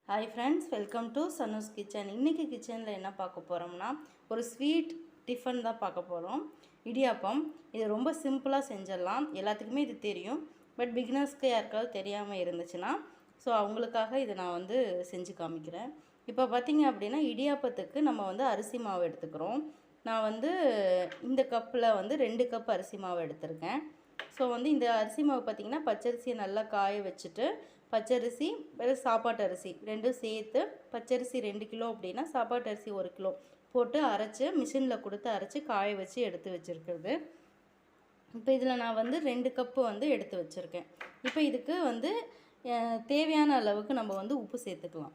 Hi friends, welcome to Sanu's kitchen. இன்றைக்கி கிச்சனில் என்ன பார்க்க போகிறோம்னா, ஒரு ஸ்வீட் டிஃபன் தான் பார்க்க போகிறோம். இடியாப்பம். இது ரொம்ப சிம்பிளாக செஞ்சிடலாம். எல்லாத்துக்குமே இது தெரியும். பட் பிகினர்ஸ்க்கு யாருக்காவது தெரியாமல் இருந்துச்சுன்னா அவங்களுக்காக இதை நான் செஞ்சு காமிக்கிறேன். இப்போ பார்த்திங்க அப்படின்னா, இடியாப்பத்துக்கு நம்ம அரிசி மாவு எடுத்துக்கிறோம். நான் இந்த கப்பில் 2 கப் அரிசி மாவு எடுத்திருக்கேன். இந்த அரிசி மாவு பார்த்திங்கன்னா, பச்சரிசியை நல்லா காய வச்சுட்டு, பச்சரிசி சாப்பாட்டு அரிசி ரெண்டும் சேர்த்து, பச்சரிசி 2 கிலோ அப்படின்னா சாப்பாட்டு அரிசி 1 கிலோ போட்டு அரைச்சி மிஷினில் கொடுத்து அரைச்சி காய வச்சு எடுத்து வச்சுருக்கிறது. இப்போ இதில் நான் 2 கப்பு எடுத்து வச்சுருக்கேன். இப்போ இதுக்கு தேவையான அளவுக்கு நம்ம உப்பு சேர்த்துக்கலாம்.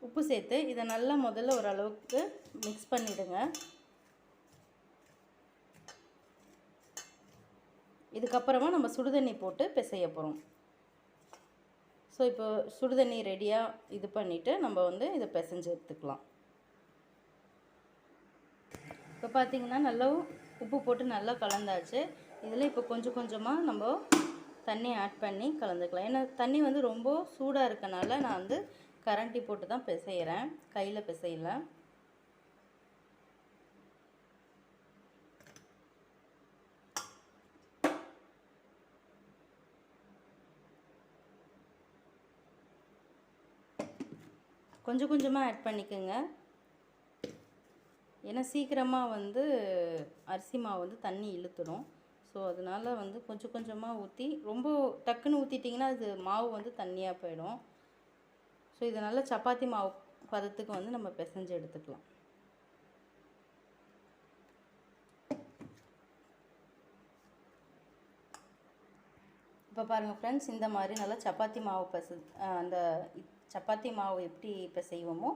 உப்பு சேர்த்து இதை நல்லா முதல்ல ஓரளவுக்கு மிக்ஸ் பண்ணிவிடுங்க. இதுக்கப்புறமா நம்ம சுடுதண்ணி போட்டு பிசைய போகிறோம். இப்போ சுடுதண்ணி ரெடியாக இது பண்ணிவிட்டு நம்ம இதை பிசைஞ்சு எடுத்துக்கலாம். இப்போ பார்த்திங்கன்னா நல்லா உப்பு போட்டு நல்லா கலந்தாச்சு. இதில் இப்போ கொஞ்சம் கொஞ்சமாக நம்ம தண்ணி ஆட் பண்ணி கலந்துக்கலாம். ஏன்னா தண்ணி ரொம்ப சூடாக இருக்கனால நான் கரண்டி போட்டு தான் பிசைகிறேன், கையில் பிசையல. கொஞ்சம் கொஞ்சமாக ஆட் பண்ணிக்கோங்க. ஏன்னா சீக்கிரமாக அரிசி மாவு தண்ணி இழுத்துடும். அதனால் கொஞ்சம் கொஞ்சமாக ஊற்றி, ரொம்ப டக்குன்னு ஊற்றிட்டிங்கன்னா அது மாவு தண்ணியாக போயிடும். இதனால் சப்பாத்தி மாவு பதத்துக்கு நம்ம பிசைஞ்சு எடுத்துக்கலாம். இப்போ பாருங்கள் ஃப்ரெண்ட்ஸ், இந்த மாதிரி நல்லா சப்பாத்தி மாவு அந்த சப்பாத்தி மாவு எப்படி பிசைவோமோ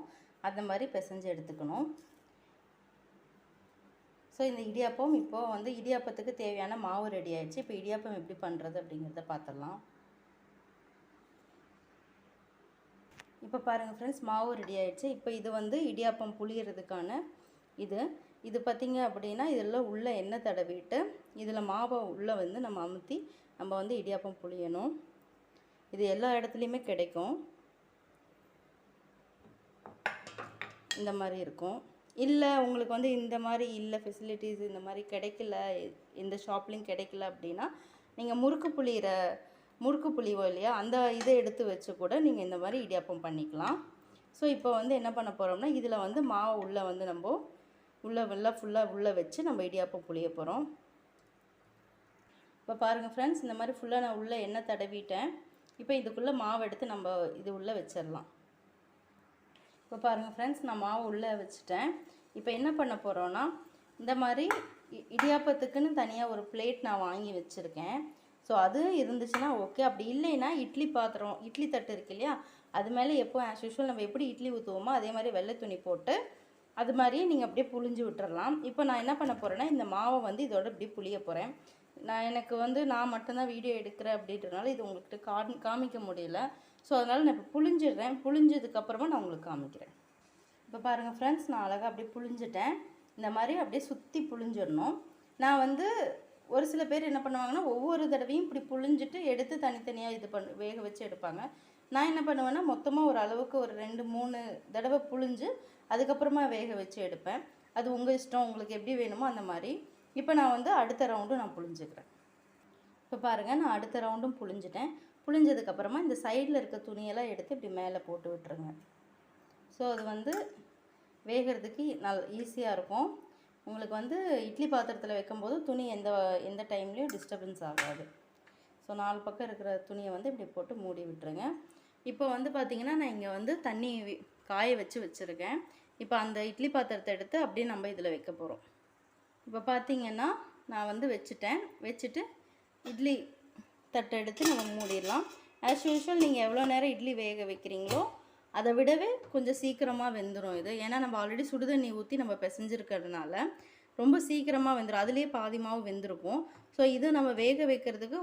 அந்த மாதிரி பிசைஞ்சு எடுத்துக்கணும். இந்த இடியாப்பம் இப்போது இடியாப்பத்துக்கு தேவையான மாவு ரெடி ஆகிடுச்சு. இப்போ இடியாப்பம் எப்படி பண்ணுறது அப்படிங்கிறத பார்த்துடலாம். இப்போ பாருங்கள் ஃப்ரெண்ட்ஸ், மாவு ரெடி ஆகிடுச்சு. இப்போ இது இடியாப்பம் புளியறதுக்கான இது பார்த்திங்க அப்படின்னா, இதெல்லாம் உள்ளே எண்ணெய் தடவிட்டு இதில் மாவை உள்ளே நம்ம அமுத்தி நம்ம இடியாப்பம் புளியணும். இது எல்லா இடத்துலையுமே கிடைக்கும். இந்த மாதிரி இருக்கும். இல்லை உங்களுக்கு இந்த மாதிரி இல்லை ஃபெசிலிட்டிஸ் இந்த மாதிரி கிடைக்கல, எந்த ஷாப்லேயும் கிடைக்கல அப்படின்னா, நீங்கள் முறுக்கு புளிவோம் இல்லையா, அந்த இதை எடுத்து வச்சு கூட நீங்கள் இந்த மாதிரி இடியாப்பம் பண்ணிக்கலாம். இப்போ என்ன பண்ண போகிறோம்னா, இதில் மாவு உள்ளே நம்ம ஃபுல்லாக வச்சு நம்ம இடியாப்பம் புளிய போகிறோம். இப்போ பாருங்கள் ஃப்ரெண்ட்ஸ், இந்த மாதிரி ஃபுல்லாக நான் உள்ளே எண்ணெய் தடவிட்டேன். இப்போ இதுக்குள்ளே மாவு எடுத்து நம்ம இது உள்ளே வச்சிடலாம். இப்போ பாருங்கள் ஃப்ரெண்ட்ஸ், நான் மாவு உள்ளே வச்சுட்டேன். இப்போ என்ன பண்ண போகிறோன்னா, இந்த மாதிரி இடியாப்பத்துக்குன்னு தனியாக ஒரு பிளேட் நான் வாங்கி வச்சுருக்கேன். அது இருந்துச்சுன்னா ஓகே. அப்படி இல்லைன்னா இட்லி தட்டு இருக்கு இல்லையா, அது மேலே எப்போ ஆஸ் யூஷுவல் நம்ம எப்படி இட்லி ஊற்றுவோமோ அதே மாதிரி வெள்ளை துணி போட்டு அது மாதிரியே நீங்கள் அப்படியே புழிஞ்சு விட்டுறலாம். இப்போ நான் என்ன பண்ண போகிறேன்னா, இந்த மாவை இதோட இப்படி புளிய போகிறேன். எனக்கு நான் மட்டும்தான் வீடியோ எடுக்கிறேன் அப்படின்றனால இது உங்களுக்கு காமிக்க முடியல. அதனால் நான் இப்போ புழிஞ்சிடுறேன். புழிஞ்சதுக்கப்புறமா நான் உங்களுக்கு காமிக்கிறேன். இப்போ பாருங்கள் ஃப்ரெண்ட்ஸ், நான் அழகாக அப்படியே புழிஞ்சிட்டேன். இந்த மாதிரி அப்படியே சுற்றி புழிஞ்சிடணும். நான் ஒரு சில பேர் என்ன பண்ணுவாங்கன்னா, ஒவ்வொரு தடவையும் இப்படி புழிஞ்சிட்டு எடுத்து தனித்தனியாக வேக வச்சு எடுப்பாங்க. நான் என்ன பண்ணுவேன்னா, மொத்தமாக ஒரு அளவுக்கு ஒரு 2-3 தடவை புழிஞ்சு அதுக்கப்புறமா வேக வச்சு எடுப்பேன். அது உங்கள் இஷ்டம், உங்களுக்கு எப்படி வேணுமோ அந்த மாதிரி. இப்போ நான் அடுத்த ரவுண்டும் நான் புழிஞ்சிக்கிறேன். இப்போ பாருங்கள், நான் அடுத்த ரவுண்டும் புழிஞ்சிட்டேன். புழிஞ்சதுக்கப்புறமா இந்த சைடில் இருக்க துணியெல்லாம் எடுத்து இப்படி மேலே போட்டு விட்டுருங்க. அது வேகிறதுக்கு ஈஸியாக இருக்கும். உங்களுக்கு இட்லி பாத்திரத்தில் வைக்கும்போது துணி எந்த டைம்லேயும் டிஸ்டர்பன்ஸ் ஆகாது. 4 பக்கம் இருக்கிற துணியை இப்படி போட்டு மூடி விட்டுருங்க. இப்போ பார்த்திங்கன்னா, நான் இங்கே தண்ணி காய வச்சுருக்கேன். இப்போ அந்த இட்லி பாத்திரத்தை எடுத்து அப்படியே நம்ம இதில் வைக்க போகிறோம். இப்போ பார்த்திங்கன்னா, நான் வச்சுட்டு இட்லி தட்டை எடுத்து நம்ம மூடிடலாம். ஆஸ் யூஷுவல் நீங்கள் எவ்வளோ நேரம் இட்லி வேக வைக்கிறீங்களோ அதை விடவே கொஞ்சம் சீக்கிரமாக வெந்துடும் இது. ஏன்னா நம்ம ஆல்ரெடி சுடுதண்ணி ஊற்றி நம்ம பிசைஞ்சிருக்கிறதுனால ரொம்ப சீக்கிரமாக வெந்துடும். அதுலேயே பாதி மாவு வெந்திருக்கும். இது நம்ம வேக வைக்கிறதுக்கு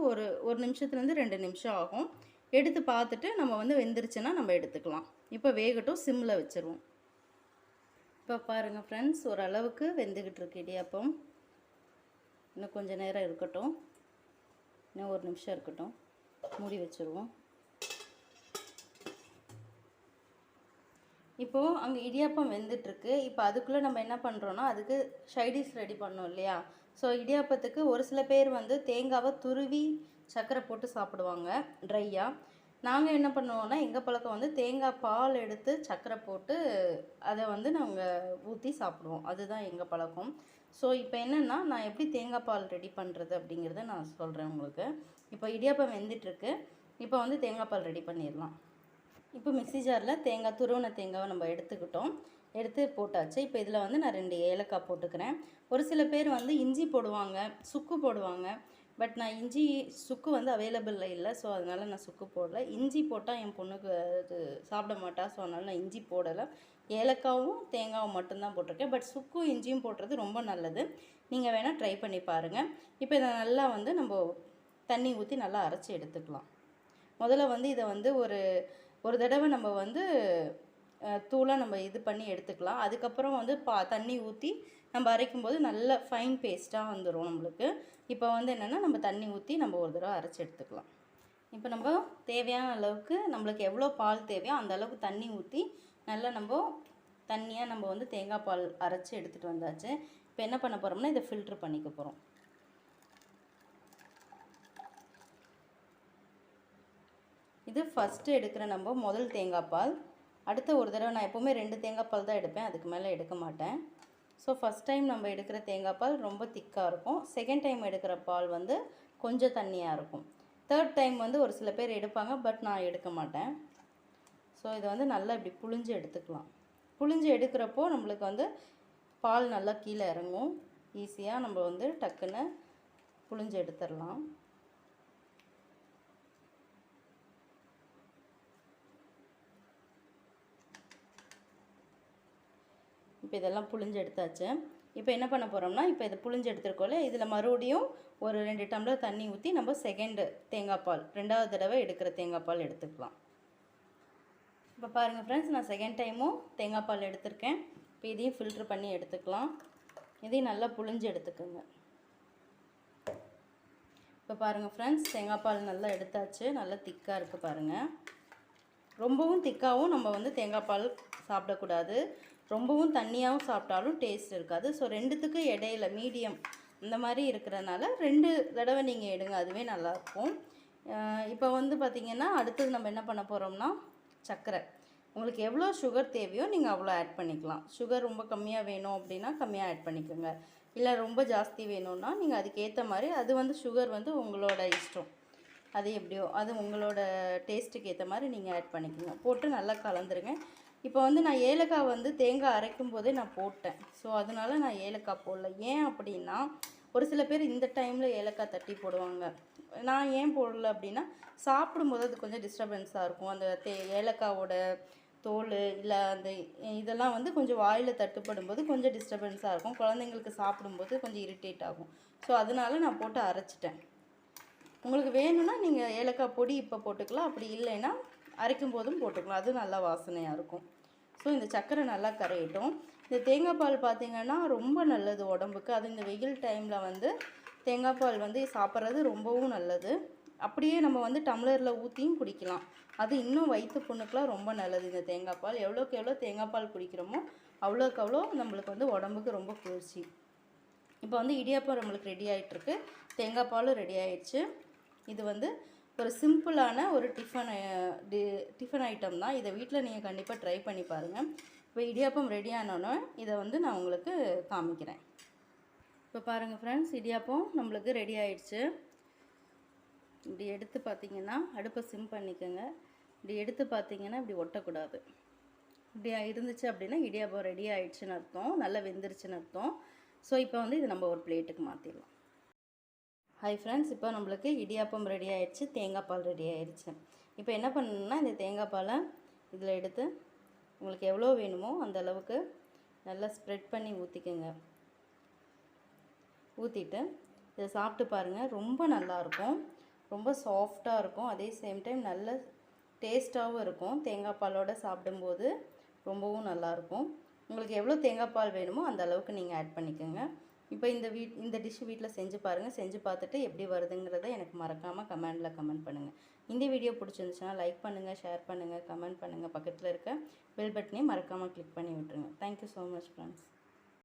ஒரு நிமிஷத்துலேருந்து 2 நிமிஷம் ஆகும். எடுத்து பார்த்துட்டு நம்ம வெந்துருச்சுன்னா நம்ம எடுத்துக்கலாம். இப்போ வேகட்டும், சிம்மில் வச்சுருவோம். இப்போ பாருங்கள் ஃப்ரெண்ட்ஸ், ஓரளவுக்கு வெந்துக்கிட்டு இருக்கு இடியாப்பம். இன்னும் கொஞ்சம் நேரம் இருக்கட்டும், இன்னும் ஒரு நிமிஷம் இருக்கட்டும், மூடி வச்சுருவோம். இப்போது அங்கே இடியாப்பம் வெந்துட்டுருக்கு. இப்போ அதுக்குள்ளே நம்ம என்ன பண்ணுறோன்னா, அதுக்கு சைடிஷ் ரெடி பண்ணோம் இல்லையா? ஸோ இடியாப்பத்துக்கு ஒரு சில பேர் வந்து தேங்காவை துருவி சர்க்கரை போட்டு சாப்பிடுவாங்க ட்ரையாக. நாங்கள் என்ன பண்ணுவோன்னா, எங்கள் பழக்கம் வந்து தேங்காய் பால் எடுத்து சர்க்கரை போட்டு அதை வந்து நாங்கள் ஊற்றி சாப்பிடுவோம். அதுதான் எங்கள் பழக்கம். ஸோ இப்போ என்னென்னா, நான் எப்படி தேங்காய் பால் ரெடி பண்ணுறது அப்படிங்கிறத நான் சொல்கிறேன் உங்களுக்கு. இப்போ இடியாப்பம் வெந்துட்டுருக்கு. இப்போ வந்து தேங்காய் பால் ரெடி பண்ணிடலாம். இப்போ மிக்ஸி ஜாரில் தேங்காய், துருவன தேங்காவை நம்ம எடுத்துக்கிட்டோம், எடுத்து போட்டாச்சு. இப்போ இதில் வந்து நான் 2 ஏலக்காய் போட்டுக்கிறேன். ஒரு சில பேர் வந்து இஞ்சி போடுவாங்க, சுக்கு போடுவாங்க. பட் நான் இஞ்சி சுக்கு வந்து அவைலபிளில் இல்லை, ஸோ அதனால் நான் சுக்கு போடலை. இஞ்சி போட்டால் என் பொண்ணுக்கு அது சாப்பிட மாட்டா, ஸோ அதனால் நான் இஞ்சி போடலை. ஏலக்காவும் தேங்காவும் மட்டும்தான் போட்டிருக்கேன். பட் சுக்கும் இஞ்சியும் போடுறது ரொம்ப நல்லது. நீங்கள் வேணால் ட்ரை பண்ணி பாருங்கள். இப்போ இதை நல்லா வந்து நம்ம தண்ணி ஊற்றி நல்லா அரைச்சி எடுத்துக்கலாம். முதல்ல வந்து இதை வந்து ஒரு தடவை நம்ம வந்து தூளாக நம்ம இது பண்ணி எடுத்துக்கலாம். அதுக்கப்புறம் வந்து தண்ணி ஊற்றி நம்ம அரைக்கும்போது நல்ல ஃபைன் பேஸ்ட்டாக வந்துடும் நம்மளுக்கு. இப்போ வந்து என்னென்னா, நம்ம தண்ணி ஊற்றி நம்ம ஒரு தடவை அரைச்சி எடுத்துக்கலாம். இப்போ நம்ம தேவையான அளவுக்கு நம்மளுக்கு எவ்வளோ பால் தேவையோ அந்த அளவுக்கு தண்ணி ஊற்றி நல்லா நம்ம தண்ணியாக நம்ம வந்து தேங்காய் பால் அரைச்சி எடுத்துகிட்டு வந்தாச்சு. இப்போ என்ன பண்ண போகிறோம்னா, இதை ஃபில்ட்ரு பண்ணிக்க போகிறோம். இது ஃபஸ்ட்டு எடுக்கிற நம்ம முதல் தேங்காய் பால். அடுத்த ஒரு தடவை நான் எப்போவுமே 2 தேங்காய் பால் தான் எடுப்பேன், அதுக்கு மேலே எடுக்க மாட்டேன். ஸோ ஃபஸ்ட் டைம் நம்ம எடுக்கிற தேங்காய் பால் ரொம்ப திக்காக இருக்கும். செகண்ட் டைம் எடுக்கிற பால் வந்து கொஞ்சம் தண்ணியாக இருக்கும். தேர்ட் டைம் வந்து ஒரு சில பேர் எடுப்பாங்க, பட் நான் எடுக்க மாட்டேன். ஸோ இதை வந்து நல்லா இப்படி புழிஞ்சு எடுத்துக்கலாம். புழிஞ்சு எடுக்கிறப்போ நம்மளுக்கு வந்து பால் நல்லா கீழே இறங்கும். ஈஸியாக நம்ம வந்து டக்குன்னு புழிஞ்சு எடுத்துடலாம். இப்போ இதெல்லாம் புழிஞ்சு எடுத்தாச்சு. இப்போ என்ன பண்ண போகிறோம்னா, இப்போ இதை புழிஞ்சு எடுத்துருக்கோம்ல, இதில் மறுபடியும் ஒரு 2 டம்ளர் தண்ணி ஊற்றி நம்ம செகண்டு தேங்காய் பால், 2வது தடவை எடுக்கிற தேங்காய் பால் எடுத்துக்கலாம். இப்போ பாருங்கள் ஃப்ரெண்ட்ஸ், நான் செகண்ட் டைமும் தேங்காய் பால் எடுத்திருக்கேன். இப்போ இதையும் ஃபில்ட்ரு பண்ணி எடுத்துக்கலாம். இதையும் நல்லா புழிஞ்சு எடுத்துக்கோங்க. இப்போ பாருங்கள் ஃப்ரெண்ட்ஸ், தேங்காய் பால் நல்லா எடுத்தாச்சு. நல்லா திக்காக இருக்குது பாருங்கள். ரொம்பவும் திக்காகவும் நம்ம வந்து தேங்காய் பால் சாப்பிடக்கூடாது, ரொம்பவும் தண்ணியாகவும் சாப்பிட்டாலும் டேஸ்ட் இருக்காது. ஸோ ரெண்டுத்துக்கு இடையில மீடியம் இந்த மாதிரி இருக்கிறனால 2 தடவை நீங்கள் எடுங்க, அதுவே நல்லாயிருக்கும். இப்போ வந்து பார்த்திங்கன்னா, அடுத்தது நம்ம என்ன பண்ண போகிறோம்னா, சர்க்கரை. உங்களுக்கு எவ்வளோ சுகர் தேவையோ நீங்கள் அவ்வளோ ஆட் பண்ணிக்கலாம். சுகர் ரொம்ப கம்மியாக வேணும் அப்படின்னா கம்மியாக ஆட் பண்ணிக்கோங்க. இல்லை ரொம்ப ஜாஸ்தி வேணும்னா நீங்கள் அதுக்கேற்ற மாதிரி, அது வந்து சுகர் வந்து உங்களோட இஷ்டம், அது எப்படியோ அது உங்களோட டேஸ்ட்டுக்கு ஏற்ற மாதிரி நீங்கள் ஆட் பண்ணிக்கோங்க. போட்டு நல்லா கலந்துருங்க. இப்போ வந்து நான் ஏலக்காய் வந்து தேங்காய் அரைக்கும் போதே நான் போட்டேன், ஸோ அதனால் நான் ஏலக்காய் போடல. ஏன் அப்படின்னா, ஒரு சில பேர் இந்த டைமில் ஏலக்காய் தட்டி போடுவாங்க. நான் ஏன் போடல அப்படின்னா, சாப்பிடும்போது அது கொஞ்சம் டிஸ்டர்பன்ஸாக இருக்கும். அந்த ஏலக்காவோட தோல் இல்லை அந்த இதெல்லாம் வந்து கொஞ்சம் வாயில் தட்டுப்படும் போது கொஞ்சம் டிஸ்டர்பன்ஸாக இருக்கும். குழந்தைங்களுக்கு சாப்பிடும்போது கொஞ்சம் இரிட்டேட் ஆகும். ஸோ அதனால நான் போட்டு அரைச்சிட்டேன். உங்களுக்கு வேணும்னா நீங்கள் ஏலக்காய் பொடி இப்போ போட்டுக்கலாம், அப்படி இல்லைன்னா அரைக்கும் போதும் போட்டுக்கலாம், அது நல்லா வாசனையாக இருக்கும். ஸோ இந்த சர்க்கரை நல்லா கரையட்டும். இந்த தேங்காய் பால் பார்த்திங்கன்னா ரொம்ப நல்லது உடம்புக்கு. அது இந்த வெயில் டைமில் வந்து தேங்காய் பால் வந்து சாப்பிட்றது ரொம்பவும் நல்லது. அப்படியே நம்ம வந்து டம்ளரில் ஊற்றியும் குடிக்கலாம், அது இன்னும் வயிற்று புண்ணுக்கெலாம் ரொம்ப நல்லது. இந்த தேங்காய் பால் எவ்வளோக்கு எவ்வளோ தேங்காய் பால் குடிக்கிறோமோ அவ்வளோக்கு அவ்வளோ நம்மளுக்கு வந்து உடம்புக்கு ரொம்ப குளிர்ச்சி. இப்போ வந்து இடியாப்பம் நம்மளுக்கு ரெடி ஆகிட்டுருக்கு, தேங்காய் பாலும் ரெடி ஆகிடுச்சு. இது வந்து ஒரு சிம்பிளான ஒரு டிஃபன் ஐட்டம் தான். இதை வீட்டில் நீங்கள் கண்டிப்பாக ட்ரை பண்ணி பாருங்கள். இப்போ இடியாப்பம் ரெடி ஆனோன்னே இதை வந்து நான் உங்களுக்கு காமிக்கிறேன். இப்போ பாருங்கள் ஃப்ரெண்ட்ஸ், இடியாப்பம் நம்மளுக்கு ரெடி ஆகிடுச்சு. இப்படி எடுத்து பார்த்திங்கன்னா, அடுப்பை சிம் பண்ணிக்கோங்க. இப்படி எடுத்து பார்த்திங்கன்னா இப்படி ஒட்டக்கூடாது. இப்படி இருந்துச்சு அப்படின்னா இடியாப்பம் ரெடி ஆகிடுச்சுன்னு அர்த்தம், நல்லா வெந்துருச்சுன்னு அர்த்தம். ஸோ இப்போ வந்து இது நம்ம ஒரு பிளேட்டுக்கு மாற்றிடலாம். ஹாய் ஃப்ரெண்ட்ஸ், இப்போ நம்மளுக்கு இடியாப்பம் ரெடி ஆகிடுச்சு, தேங்காய் பால் ரெடி ஆகிடுச்சு. இப்போ என்ன பண்ணணும்னா, இந்த தேங்காய் பாலை இதில் எடுத்து உங்களுக்கு எவ்வளோ வேணுமோ அந்த அளவுக்கு நல்லா ஸ்ப்ரெட் பண்ணி ஊற்றிக்கோங்க. ஊற்றிட்டு இதை சாப்பிட்டு பாருங்கள், ரொம்ப நல்லாயிருக்கும், ரொம்ப சாஃப்டாக இருக்கும், அதே சேம் டைம் நல்ல டேஸ்ட்டாகவும் இருக்கும். தேங்காய் பாலோடு சாப்பிடும்போது ரொம்பவும் நல்லாயிருக்கும். உங்களுக்கு எவ்வளோ தேங்காய் பால் வேணுமோ அந்த அளவுக்கு நீங்கள் ஆட் பண்ணிக்கோங்க. இப்போ இந்த டிஷ் வீட்டில் செஞ்சு பாருங்கள். செஞ்சு பார்த்துட்டு எப்படி வருதுங்கிறத எனக்கு மறக்காமல் கமெண்டில் கமெண்ட் பண்ணுங்கள். இந்த வீடியோ பிடிச்சிருந்துச்சுன்னா லைக் பண்ணுங்கள், ஷேர் பண்ணுங்கள், கமெண்ட் பண்ணுங்கள். பக்கத்தில் இருக்க பெல் பட்டனையும் மறக்காமல் கிளிக் பண்ணி விட்டுருங்க. Thank you so much friends.